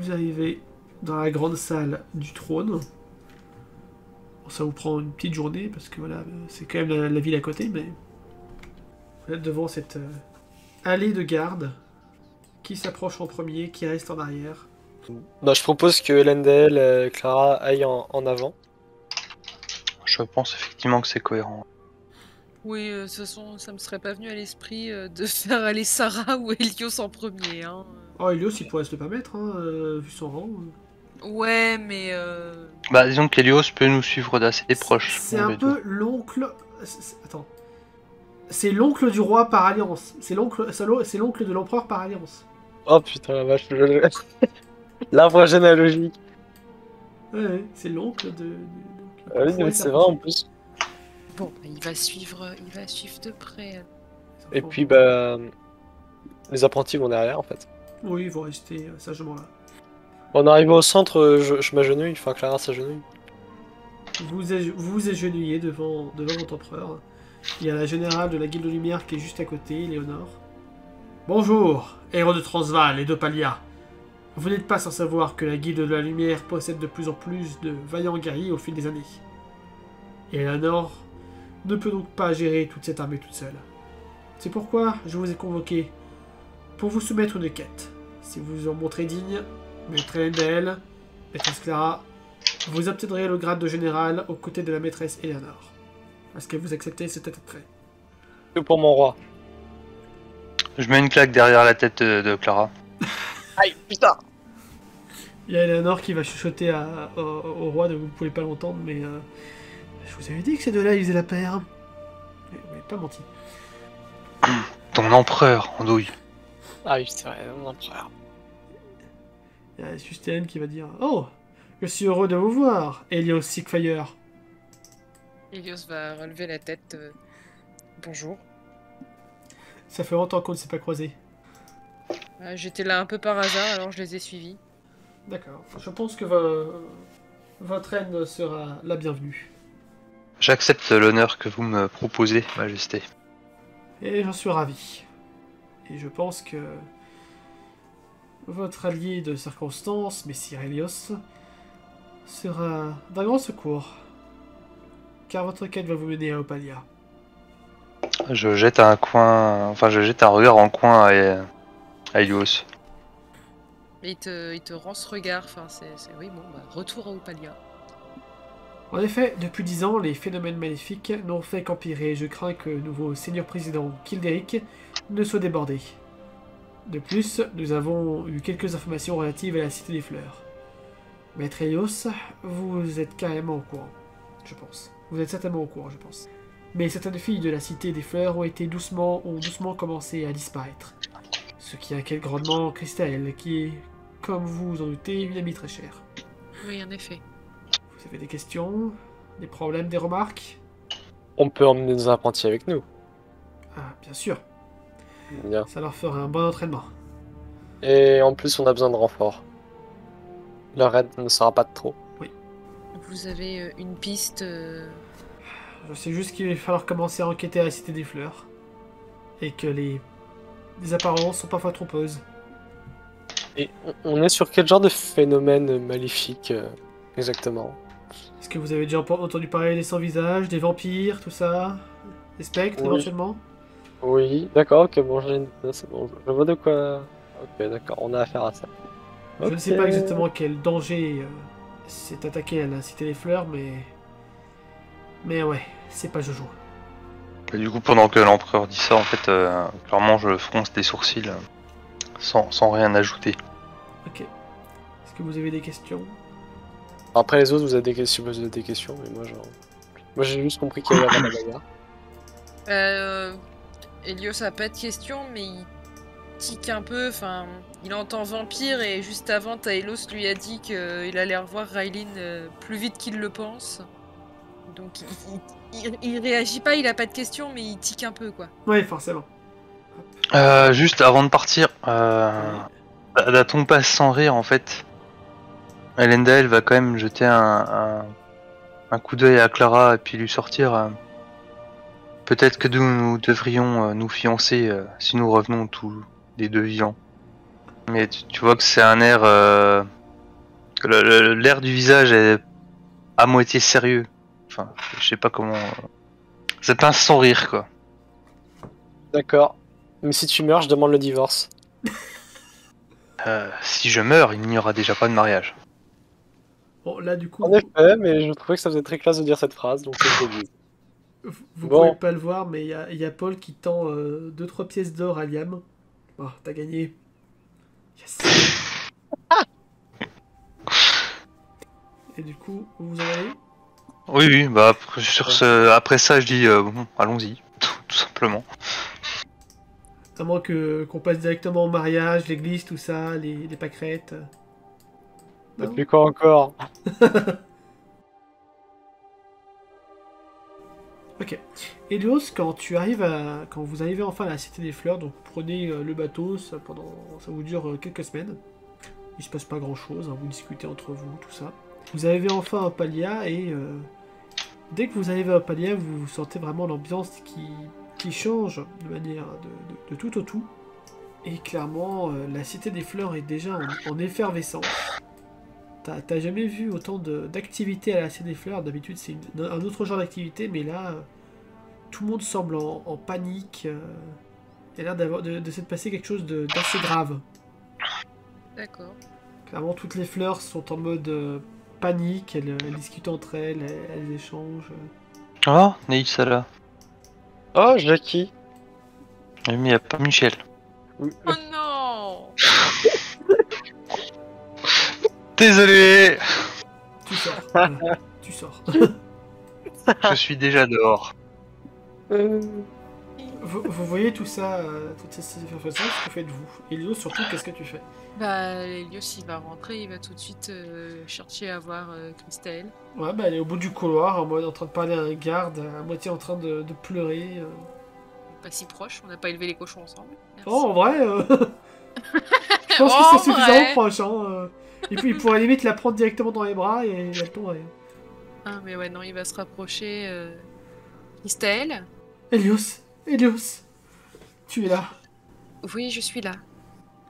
Vous arrivez dans la grande salle du trône. Bon, ça vous prend une petite journée parce que voilà, c'est quand même la ville à côté, mais vous êtes devant cette allée de garde qui s'approche en premier, qui reste en arrière. Bah, je propose que Lendel, Clara aillent en avant. Je pense effectivement que c'est cohérent. Oui, de toute façon, ça me serait pas venu à l'esprit de faire aller Sarah ou Helios en premier. Hein. Oh, Helios, il pourrait se le permettre, hein, vu son rang. Ouais, mais... Bah, disons qu'Helios peut nous suivre d'assez proche. C'est un peu l'oncle... Attends. C'est l'oncle du roi par alliance. C'est l'oncle de l'empereur par alliance. Oh putain la vache, l'arbre généalogique. Ouais, c'est l'oncle de... Ah oui, mais c'est vrai en plus. Bon, il va suivre de près. Et puis bah... Les apprentis vont derrière en fait. Oui, ils vont rester sagement là. En arrivant au centre, je m'agenouille, enfin Clara s'agenouille. Vous vous agenouillez devant votre empereur. Il y a la générale de la Guilde de Lumière qui est juste à côté, Léonore. Bonjour, héros de Transvaal et d'Opalia. Vous n'êtes pas sans savoir que la Guilde de la Lumière possède de plus en plus de vaillants guerriers au fil des années. Et Léonore ne peut donc pas gérer toute cette armée toute seule. C'est pourquoi je vous ai convoqué pour vous soumettre une quête. Si vous vous en montrez digne, Maître Elendel, Maîtresse Clara, vous obtiendrez le grade de général aux côtés de la maîtresse Eleanor. Est-ce que vous acceptez cet attrait? Que pour mon roi. Je mets une claque derrière la tête de Clara. Aïe, putain. Il y a Eleanor qui va chuchoter au roi, vous ne pouvez pas l'entendre, mais je vous avais dit que ces deux-là, ils faisaient la paire. Vous n'avez pas menti. Ton empereur, andouille. Ah oui, c'est vrai, mon empereur. Il y a juste Hélène qui va dire « Oh, je suis heureux de vous voir, Helios Sickfire. » Helios va relever la tête. Bonjour. Ça fait longtemps qu'on ne s'est pas croisés. J'étais là un peu par hasard, alors je les ai suivis. D'accord. Je pense que votre reine sera la bienvenue. J'accepte l'honneur que vous me proposez, Majesté. Et j'en suis ravi. Et je pense que votre allié de circonstance, Messire Helios, sera d'un grand secours. Car votre quête va vous mener à Opalia. Je jette un regard en coin à Helios. Il te rend ce regard, enfin oui, bon, bah, retour à Opalia. En effet, depuis 10 ans, les phénomènes maléfiques n'ont fait qu'empirer. Je crains que le nouveau seigneur président Kilderic ne soit débordé. De plus, nous avons eu quelques informations relatives à la Cité des Fleurs. Maître Helios, vous êtes carrément au courant, je pense. Vous êtes certainement au courant, je pense. Mais certaines filles de la Cité des Fleurs ont doucement commencé à disparaître. Ce qui inquiète grandement Christelle, qui est, comme vous vous en doutez, une amie très chère. Oui, en effet. Vous avez des questions? Des problèmes? Des remarques? On peut emmener nos apprentis avec nous. Ah, bien sûr. Bien. Ça leur fera un bon entraînement. Et en plus, on a besoin de renforts. Leur aide ne sera pas de trop. Vous avez une piste... Je sais juste qu'il va falloir commencer à enquêter à la Cité des Fleurs. Et que les apparences sont parfois trompeuses. Et on est sur quel genre de phénomène maléfique exactement? Est-ce que vous avez déjà entendu parler des sans-visages, des vampires, tout ça? Des spectres, Oui. éventuellement? Oui, d'accord, ok, bon, c'est bon, je vois de quoi... Ok, d'accord, on a affaire à ça. Je ne sais pas exactement quel danger s'est attaqué à la Cité des Fleurs, mais... Mais ouais, c'est pas Jojo. Et du coup, pendant que l'empereur dit ça, en fait, clairement, je fronce des sourcils sans rien ajouter. Ok. Est-ce que vous avez des questions? Après les autres, vous avez des questions, mais moi j'ai juste compris qu'il y avait la bagarre. Helios a pas de questions, mais il tique un peu, enfin... Il entend vampire et juste avant, Taelos lui a dit qu'il allait revoir Raylin plus vite qu'il le pense. Donc il réagit pas, il a pas de questions, mais il tique un peu, quoi. Ouais, forcément. Juste avant de partir, la ton passe sans rire, en fait. Elendel va quand même jeter un coup d'œil à Clara et puis lui sortir. Peut-être que nous devrions nous fiancer si nous revenons tous les deux vivants. Mais tu vois que c'est un air... que l'air du visage est à moitié sérieux. Enfin, je sais pas comment... C'est pas un sans rire, quoi. D'accord. Mais si tu meurs, je demande le divorce. Si je meurs, il n'y aura déjà pas de mariage. Bon, là, du coup, En effet, mais je trouvais que ça faisait très classe de dire cette phrase, donc je le dis. vous Bon. pouvez pas le voir, mais il y a Paul qui tend 2-3 pièces d'or à Liam. Oh, t'as gagné. Yes. Et du coup, vous en allez? Oui, bah après ça, je dis bon, allons-y, tout simplement. À moins qu'on passe directement au mariage, l'église, tout ça, les pâquerettes. Non. Plus quoi encore? Ok. Helios, quand vous arrivez enfin à la Cité des Fleurs, donc vous prenez le bateau, ça vous dure quelques semaines. Il se passe pas grand chose, hein, vous discutez entre vous, tout ça. Vous arrivez enfin à Palia et dès que vous arrivez à Palia, vous sentez vraiment l'ambiance qui change de manière de tout au tout. Et clairement, la Cité des Fleurs est déjà en effervescence. T'as jamais vu autant d'activités à la Cité des Fleurs. D'habitude, c'est un autre genre d'activité, mais là, tout le monde semble en panique. Il y a l'air de s'être passé quelque chose d'assez grave. D'accord. Clairement, toutes les fleurs sont en mode panique. Elles discutent entre elles, elles échangent. Oh, Neïs, ça là. Oh, Jackie. Mais il n'y a pas Michel. Oh non! Désolé. Tu sors. Voilà, tu sors. Je suis déjà dehors. Vous voyez tout ça, toutes ces informations, que faites-vous? Elio, surtout, qu'est-ce que tu fais? Bah, Elios, il va rentrer, il va tout de suite chercher à voir Christelle. Ouais, bah elle est au bout du couloir, en train de parler à un garde, à moitié en train de pleurer. Pas si proche, on n'a pas élevé les cochons ensemble. Merci. Oh, en vrai, je pense Oh, que c'est suffisamment vrai. proche. Et puis il pourrait limite la prendre directement dans les bras et elle tomberait. Ah, mais ouais, non, il va se rapprocher. Christelle? Helios, tu es là. Oui, je suis là.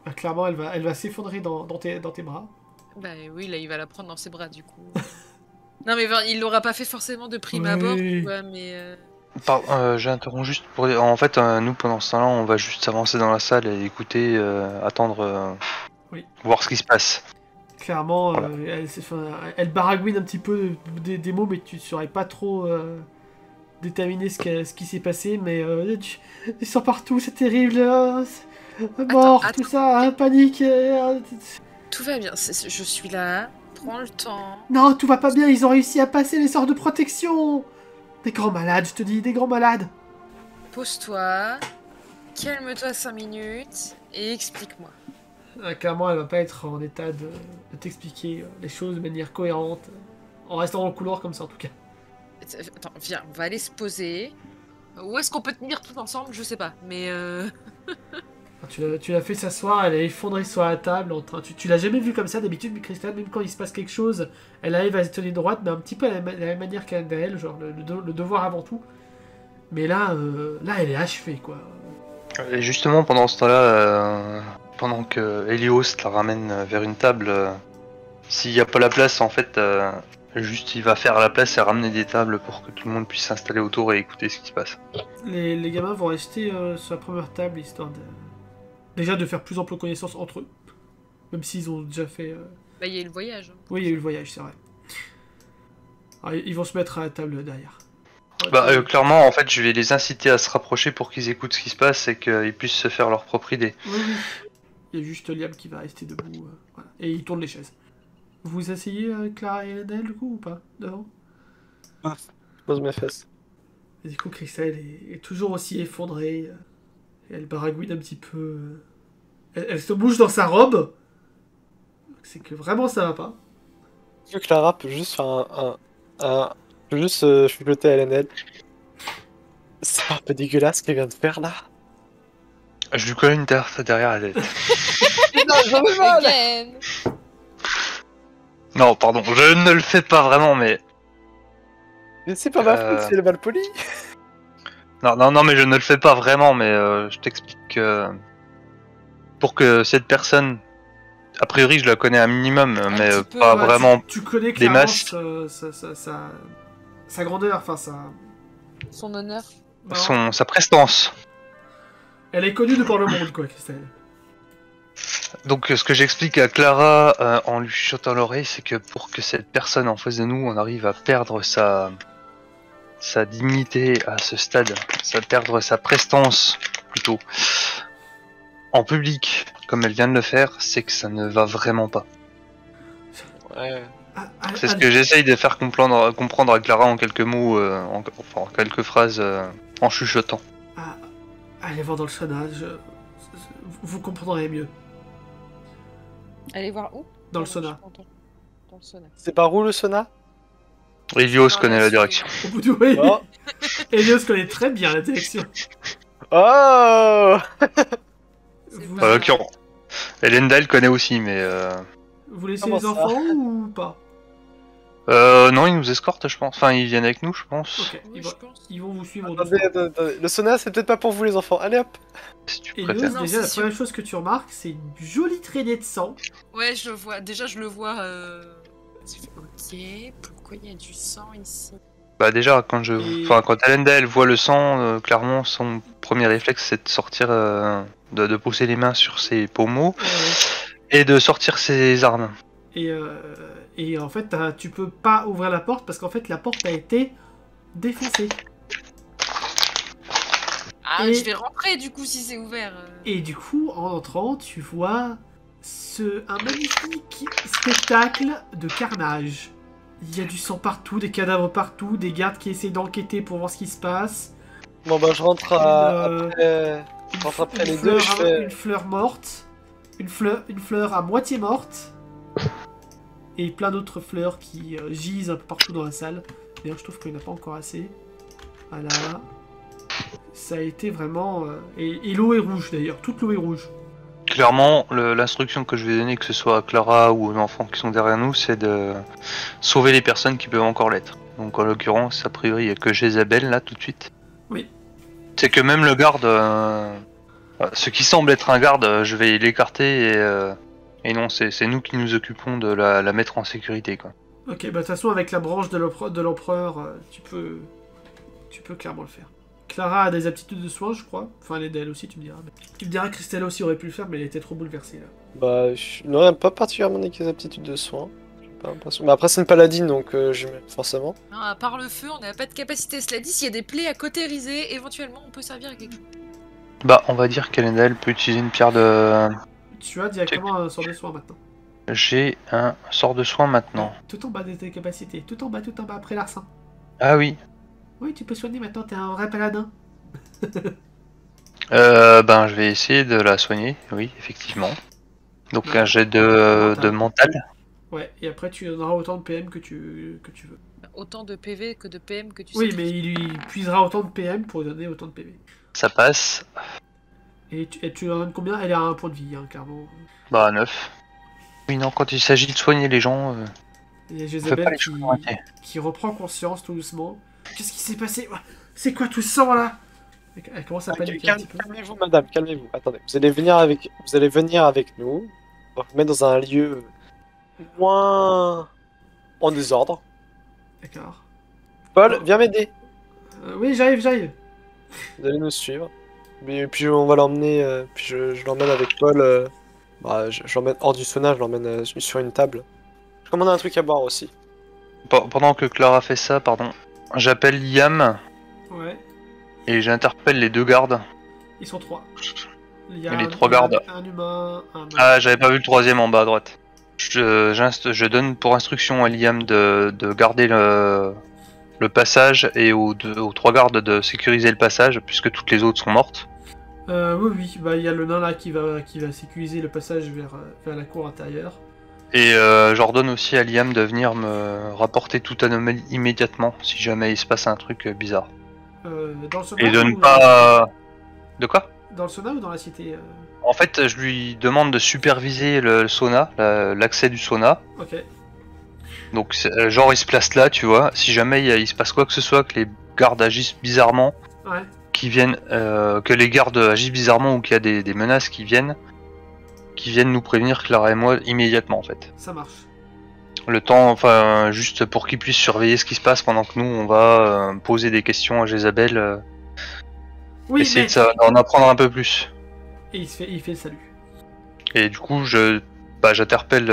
Bah, clairement, elle va s'effondrer dans tes bras. Bah oui, là, il va la prendre dans ses bras, du coup. Non, mais enfin, il l'aura pas fait forcément de prime abord, Oui. tu vois, mais... J'interromps juste pour... En fait, nous, pendant ce temps-là, on va juste s'avancer dans la salle et écouter, attendre, Oui. voir ce qui se passe. Clairement, Voilà. elle baragouine un petit peu des mots, mais tu ne saurais pas trop déterminer ce qui s'est passé. Mais ils sont partout, c'est terrible. Mort, Attends, tout ça, panique. Tout va bien, je suis là, prends le temps. Non, tout va pas bien, ils ont réussi à passer les sorts de protection. Des grands malades, je te dis, des grands malades. Pose-toi, calme-toi 5 minutes et explique-moi. Clairement, elle va pas être en état de t'expliquer les choses de manière cohérente, en restant dans le couloir comme ça en tout cas. Attends, viens, on va aller se poser. Où est-ce qu'on peut tenir tout ensemble? Je sais pas, mais Tu l'as fait s'asseoir, elle est effondrée sur la table. Tu l'as jamais vue comme ça d'habitude, mais Christelle, même quand il se passe quelque chose, elle arrive à se tenir droite, mais un petit peu à la même manière qu'elle, genre le devoir avant tout. Mais là, elle est achevée quoi. Et justement, pendant ce temps-là, pendant que Helios la ramène vers une table, s'il n'y a pas la place, en fait, juste il va faire la place et ramener des tables pour que tout le monde puisse s'installer autour et écouter ce qui se passe. Les gamins vont rester sur la première table histoire déjà de faire plus ample connaissance entre eux, même s'ils ont déjà fait. bah, il y a eu le voyage. Oui, il y a eu le voyage, c'est vrai. Alors, ils vont se mettre à la table derrière. Clairement, en fait, je vais les inciter à se rapprocher pour qu'ils écoutent ce qui se passe et qu'ils puissent se faire leur propre idée. Oui. Il y a juste Liam qui va rester debout. Voilà. Et il tourne les chaises. Vous vous asseyez avec Clara et Adèle, du coup, ou pas? Devant? Je pose mes fesses. Et du coup, Christelle est toujours aussi effondrée. Et elle baragouine un petit peu. Elle se bouge dans sa robe. C'est que vraiment ça va pas. Est-ce que Clara peut juste faire peut juste chuchoter à Hélène? C'est pas un peu dégueulasse qu'elle vient de faire là? Je lui colle une tarte derrière la tête. Non, j'en ai mal! Again. Non, pardon, je ne le fais pas vraiment, mais... Mais c'est pas ma faute si elle est mal polie! Non, mais je ne le fais pas vraiment, mais je t'explique que... Pour que cette personne A priori, je la connais un minimum, mais petit peu, pas Ouais, vraiment. Tu connais des clairement masses. sa grandeur, enfin Son honneur. non, Sa prestance. elle est connue de par le monde, quoi, Christelle. Donc, ce que j'explique à Clara en lui chuchotant à l'oreille, c'est que pour que cette personne en face de nous, on arrive à perdre sa dignité à ce stade, perdre sa prestance plutôt en public, comme elle vient de le faire, c'est que ça ne va vraiment pas. Ouais. C'est ce que j'essaye de faire comprendre à Clara en quelques mots, en quelques phrases, en chuchotant. Allez voir dans le sauna, vous comprendrez mieux. Allez voir où? Dans le Pardon, sauna. je m'entends. Dans le sauna. C'est par où le sauna? Elios connaît la direction. Au bout du oui. Oh. Elios connaît très bien la direction. Oh C'est Vous, pas- L'occurrence. Elendal connaît aussi, mais vous laissez Comment les ça enfants ou pas? non, ils nous escortent, je pense. Enfin, ils viennent avec nous, je pense. Ok, Oui, je pense. ils vont vous suivre. Attendez, attendez. Le sauna, c'est peut-être pas pour vous les enfants. Allez hop. Si tu Elios, préfères. Non, déjà, la c'est première chose que tu remarques, c'est une jolie traînée de sang. Ouais, je le vois. Déjà, je le vois. Ok, pourquoi il y a du sang ici? Bah déjà, quand Et- quand Elendal voit le sang, clairement, son premier réflexe, c'est de sortir, de pousser les mains sur ses pommeaux et de sortir ses armes. Et en fait, tu peux pas ouvrir la porte parce qu'en fait, la porte a été défoncée. Ah, Et- je vais rentrer du coup si c'est ouvert. Et du coup, en entrant, tu vois un magnifique spectacle de carnage. Il y a du sang partout, des cadavres partout, des gardes qui essaient d'enquêter pour voir ce qui se passe. Bon bah je rentre après. Une, Rentre après une les deux, je fais- une fleur morte, une fleur à moitié morte, et plein d'autres fleurs qui gisent un peu partout dans la salle. D'ailleurs, je trouve qu'il n'y en a pas encore assez. Voilà. Ça a été vraiment... Et l'eau est rouge d'ailleurs, toute l'eau est rouge. Clairement, l'instruction que je vais donner, que ce soit à Clara ou aux enfants qui sont derrière nous, c'est de sauver les personnes qui peuvent encore l'être. Donc en l'occurrence, a priori, il n'y a que Jézabel là tout de suite. Oui. C'est que même le garde, ce qui semble être un garde, je vais l'écarter et non, c'est nous qui nous occupons de la mettre en sécurité, quoi. Ok, bah de toute façon, avec la branche de l'empereur, tu peux clairement le faire. Clara a des aptitudes de soins, je crois. Enfin, elle est d'elle aussi, tu me diras. Tu me diras que Christella aussi aurait pu le faire, mais elle était trop bouleversée, là. Bah, non, pas particulièrement des aptitudes de soins. J'ai pas l'impression. Mais après, c'est une paladine, donc forcément. Non, à part le feu, on n'a pas de capacité. Cela dit, s'il y a des plaies à cautériser, éventuellement, on peut servir à quelque chose. Bah, on va dire qu'Elendal peut utiliser une pierre de... Tu as directement un sort de soins maintenant. J'ai un sort de soin maintenant. Tout en bas de tes capacités. Tout en bas, après l'arsen. Ah oui. Oui, tu peux soigner maintenant, t'es un vrai paladin. Ben, je vais essayer de la soigner, oui, effectivement. Donc un jet de mental. Ouais, et après tu donneras autant de PM que tu veux. Autant de PV que de PM que tu Oui, sais. mais il lui puisera autant de PM pour donner autant de PV. Ça passe. Et tu leur donnes combien? Elle a un point de vie, hein, clairement. Bah 9. Oui, non, quand il s'agit de soigner les gens, Il y a on fait pas Jézabel les choses pour rater. qui reprend conscience tout doucement. Qu'est-ce qui s'est passé? C'est quoi tout ce sang là? Elle commence à paniquer un petit peu. Calmez-vous, madame, calmez-vous. Attendez, vous allez venir avec nous. On va vous mettre dans un lieu moins en désordre. D'accord. Paul, viens m'aider. Oui, j'arrive. Vous allez nous suivre. Et puis on va l'emmener. Puis je l'emmène avec Paul. Bah, je l'emmène hors du sauna, je l'emmène sur une table. Je commande un truc à boire aussi. Pendant que Clara fait ça, pardon, j'appelle Liam Ouais, et j'interpelle les deux gardes. ils sont 3. Il y Et a les trois gardes. un humain, un nain. Ah, j'avais pas vu le troisième en bas à droite. Je donne pour instruction à Liam de garder le passage et aux trois gardes de sécuriser le passage puisque toutes les autres sont mortes. Oui, bah il y a le nain là qui va sécuriser le passage vers la cour intérieure. Et j'ordonne aussi à Liam de venir me rapporter toute anomalie immédiatement si jamais il se passe un truc bizarre. Dans le sauna Et de ou ne pas... De quoi? Dans le sauna ou dans la cité En fait, je lui demande de superviser le sauna, l'accès du sauna. Ok. Donc genre il se place là, tu vois. Si jamais il se passe quoi que ce soit, que les gardes agissent bizarrement, Ouais. que les gardes agissent bizarrement ou qu'il y a des menaces qui viennent, qui vienne nous prévenir, Clara et moi, immédiatement en fait. Ça marche. Le temps, enfin, juste pour qu'ils puissent surveiller ce qui se passe pendant que nous, on va poser des questions à Jézabel, Oui, essayer mais... d'en apprendre un peu plus. Et il fait le salut. Et du coup, j'interpelle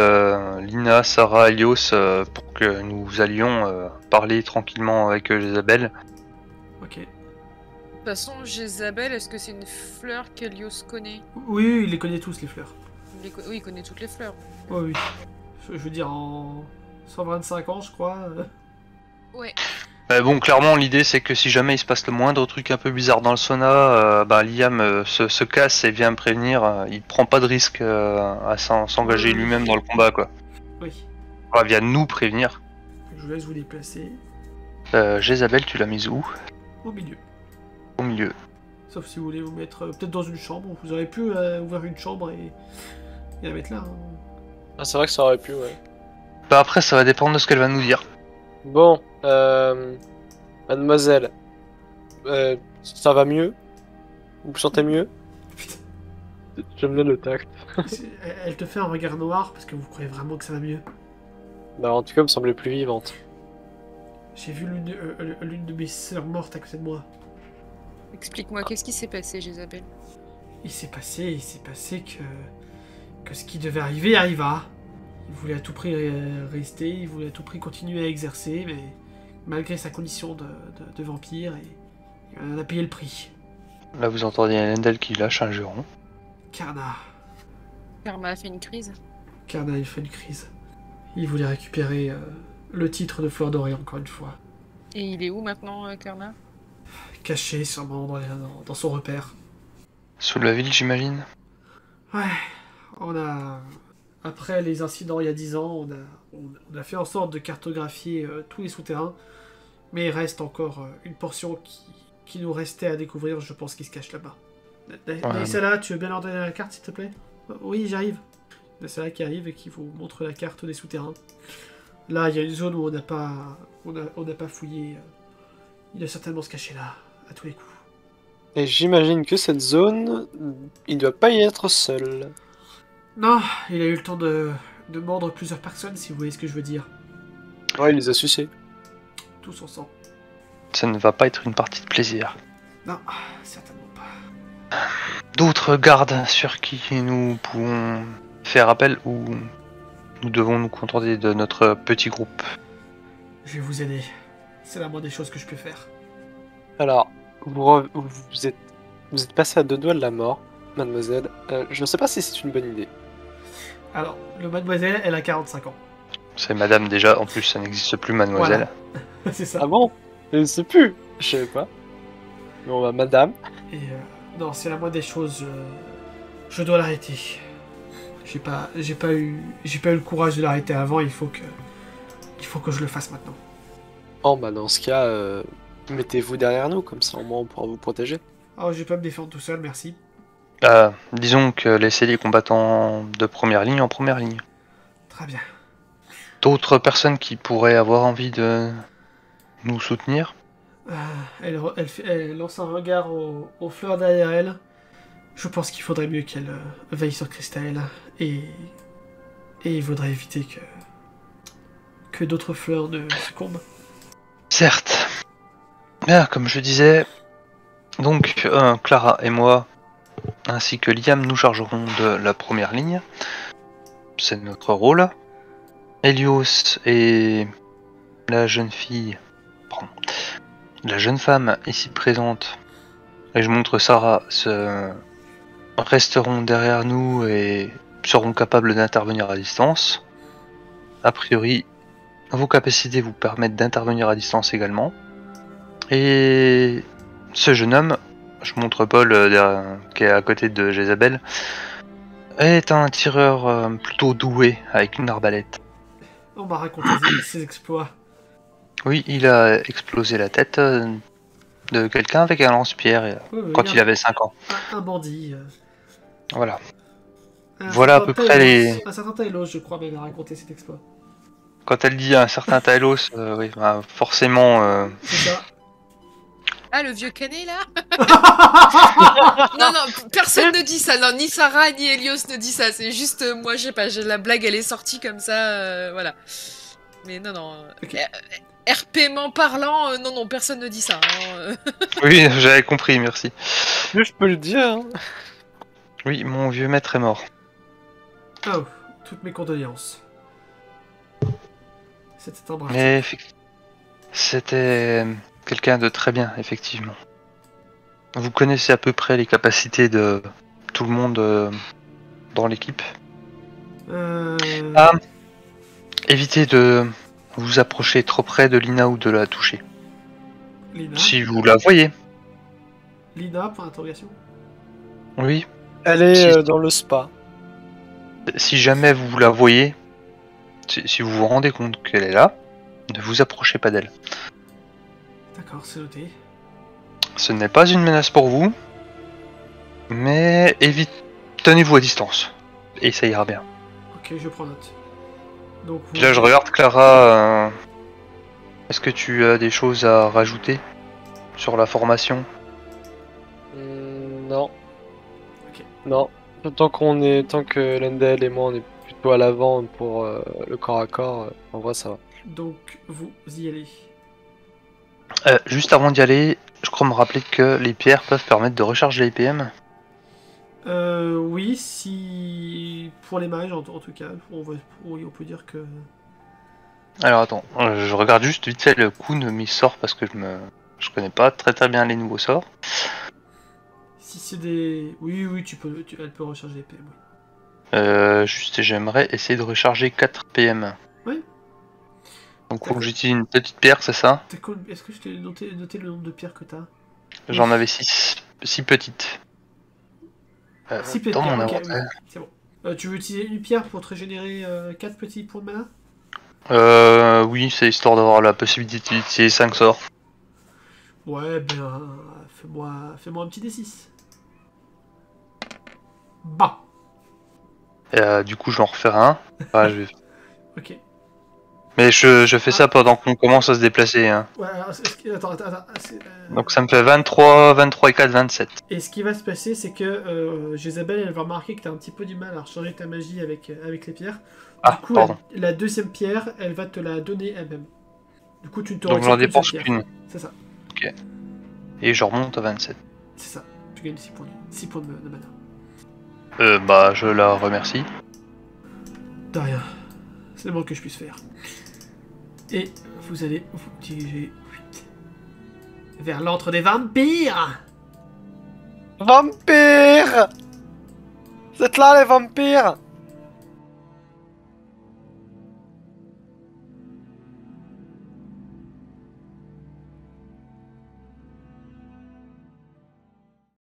Lina, Sarah, Elios pour que nous allions parler tranquillement avec Jézabel. Ok. De toute façon, Jézabel, est-ce que c'est une fleur qu'Elios connaît? Oui, il les connaît tous, les fleurs. Oui, il connaît toutes les fleurs. Oui, oui. Je veux dire, en 125 ans, je crois. Ouais. Bon, clairement, l'idée c'est que si jamais il se passe le moindre truc un peu bizarre dans le sauna, Liam se casse et vient me prévenir. Il prend pas de risque à s'engager lui-même dans le combat, quoi. Oui. Il vient nous prévenir. Je vous laisse vous déplacer Jézabel, tu l'as mise où? au milieu. Au milieu. Sauf si vous voulez vous mettre peut-être dans une chambre. Vous aurez pu ouvrir une chambre et la mettre là. Hein. Ah, c'est vrai que ça aurait pu, ouais. Bah après, ça va dépendre de ce qu'elle va nous dire. Bon, mademoiselle, ça va mieux? Vous vous sentez mieux? Putain. J'aime bien le tact. Elle te fait un regard noir parce que vous croyez vraiment que ça va mieux. Bah, en tout cas, elle me semblait plus vivante. J'ai vu l'une de mes sœurs morte à côté de moi. Explique-moi, qu'est-ce qui s'est passé, Jézabel? Il s'est passé que ce qui devait arriver arriva. Il voulait à tout prix rester, il voulait à tout prix continuer à exercer, mais malgré sa condition de vampire, il en a payé le prix. Là, vous entendez Elendel qui lâche un juron. Karna. Karma a fait une crise. Karna, il fait une crise. Il voulait récupérer le titre de Fleur Dorée encore une fois. Et il est où maintenant, Karma? Caché sûrement dans son repère. Sous la ville, j'imagine. Ouais, après les incidents il y a 10 ans, on a fait en sorte de cartographier tous les souterrains, mais il reste encore une portion qui nous restait à découvrir, je pense, qui se cache là-bas. Naïsala, tu veux bien leur donner la carte, s'il te plaît? Oui, j'arrive. Naïsala qui arrive et qui vous montre la carte des souterrains. Là, il y a une zone où on n'a pas fouillé. Il doit certainement se cacher là, à tous les coups. Et j'imagine que cette zone, il doit pas y être seul. Non, il a eu le temps de mordre plusieurs personnes, si vous voyez ce que je veux dire. Ouais, il les a sucés. Tous ensemble. Ça ne va pas être une partie de plaisir. Non, certainement pas. D'autres gardes sur qui nous pouvons faire appel ou nous devons nous contenter de notre petit groupe? Je vais vous aider. C'est la moindre des choses que je peux faire. Alors, vous êtes passé à 2 doigts de la mort, mademoiselle. Je ne sais pas si c'est une bonne idée. Alors, le mademoiselle, elle a 45 ans. C'est madame déjà, en plus ça n'existe plus, mademoiselle. Voilà. C'est ça. Ah bon? Je ne sais plus. Je savais pas. Bon bah, madame. Et non, c'est la moindre des choses. Je dois l'arrêter. J'ai pas eu le courage de l'arrêter avant. Il faut que je le fasse maintenant. Oh bah dans ce cas, mettez-vous derrière nous, comme ça au moins on pourra vous protéger. Oh, je vais pas me défendre tout seul, merci. Disons que laissez les combattants de première ligne en première ligne. Très bien. D'autres personnes qui pourraient avoir envie de nous soutenir? Elle lance un regard aux fleurs derrière elle. Je pense qu'il faudrait mieux qu'elle veille sur Christelle. Et il faudrait éviter que d'autres fleurs ne succombent. Certes. Comme je disais, donc Clara et moi, ainsi que Liam, nous chargerons de la première ligne. C'est notre rôle. Elios et la jeune femme ici présente, et je montre Sarah, resteront derrière nous et seront capables d'intervenir à distance. A priori, vos capacités vous permettent d'intervenir à distance également. Et ce jeune homme, je montre Paul qui est à côté de Jézabel, est un tireur plutôt doué avec une arbalète. On m'a raconté ses exploits. Oui, il a explosé la tête de quelqu'un avec un lance-pierre quand il avait 5 ans. Un bandit. Voilà. Voilà à peu près les... Un certain Talos, je crois, mais il a raconté cet exploit. Quand elle dit un certain Talos, oui, bah, forcément... C'est ça. Ah, le vieux canet, là? Non, non, personne ne dit ça. Non, ni Sarah, ni Helios ne dit ça. C'est juste, moi, je sais pas, la blague, elle est sortie comme ça, voilà. Mais non, non. Ok. RPment parlant, non, non, personne ne dit ça. Hein. Oui, j'avais compris, merci. Je peux le dire. Hein. Oui, mon vieux maître est mort. Oh, toutes mes condoléances. C'était un brave. Mais c'était quelqu'un de très bien, effectivement. Vous connaissez à peu près les capacités de tout le monde dans l'équipe. Ah, évitez de vous approcher trop près de Lina ou de la toucher. Lina. Si vous la voyez. Lina, point d'interrogation. Oui. Elle est Si- dans le spa. Si jamais vous la voyez, si vous vous rendez compte qu'elle est là, ne vous approchez pas d'elle. D'accord, c'est noté. Ce n'est pas une menace pour vous, mais tenez-vous à distance. Et ça ira bien. Ok, je prends note. Donc, vous... Là, je regarde Clara. Est-ce que tu as des choses à rajouter sur la formation? Non. Ok. Non. Tant que Lendel et moi on est plutôt à l'avant pour le corps à corps, en vrai ça va. Donc, vous y allez. Juste avant d'y aller, je crois me rappeler que les pierres peuvent permettre de recharger les PM. Oui, si... Pour les mages, en tout cas, oui, on peut dire que... Alors attends, je regarde juste vite fait le coup de mes sorts parce que je connais pas très bien les nouveaux sorts. Si c'est des... Oui, oui, elle peut recharger les PM, oui. Juste j'aimerais essayer de recharger 4 PM. Oui. Donc faut que j'utilise une petite pierre, c'est ça? Est-ce que je t'ai noté le nombre de pierres que t'as? J'en avais 6 petites. 6 dans pierres, mon ok, inventaire. oui, c'est bon. Tu veux utiliser une pierre pour te régénérer 4 petits points de mana? Oui, c'est histoire d'avoir la possibilité d'utiliser 5 sorts. Ouais, ben... Fais-moi un petit D6. Bah. Du coup, je vais en refaire un. Ah, Ok. Mais je fais ça pendant qu'on commence à se déplacer. Hein. Ouais, alors, attends. Donc ça me fait 23 et 4, 27. Et ce qui va se passer, c'est que Jézabel, elle va remarquer que t'as un petit peu du mal à recharger ta magie avec les pierres. Ah, Du coup, pardon. la deuxième pierre, elle va te la donner elle-même. Du coup, tu ne te Donc retires j'en qu'une seule dépense pierre. qu'une. C'est ça, Et je remonte à 27. c'est ça. Tu gagnes 6 points de mana. Bah, je la remercie. De rien. C'est le moins que je puisse faire. Et vous allez vous diriger vers l'antre des vampires. Vampires! Vous êtes là les vampires?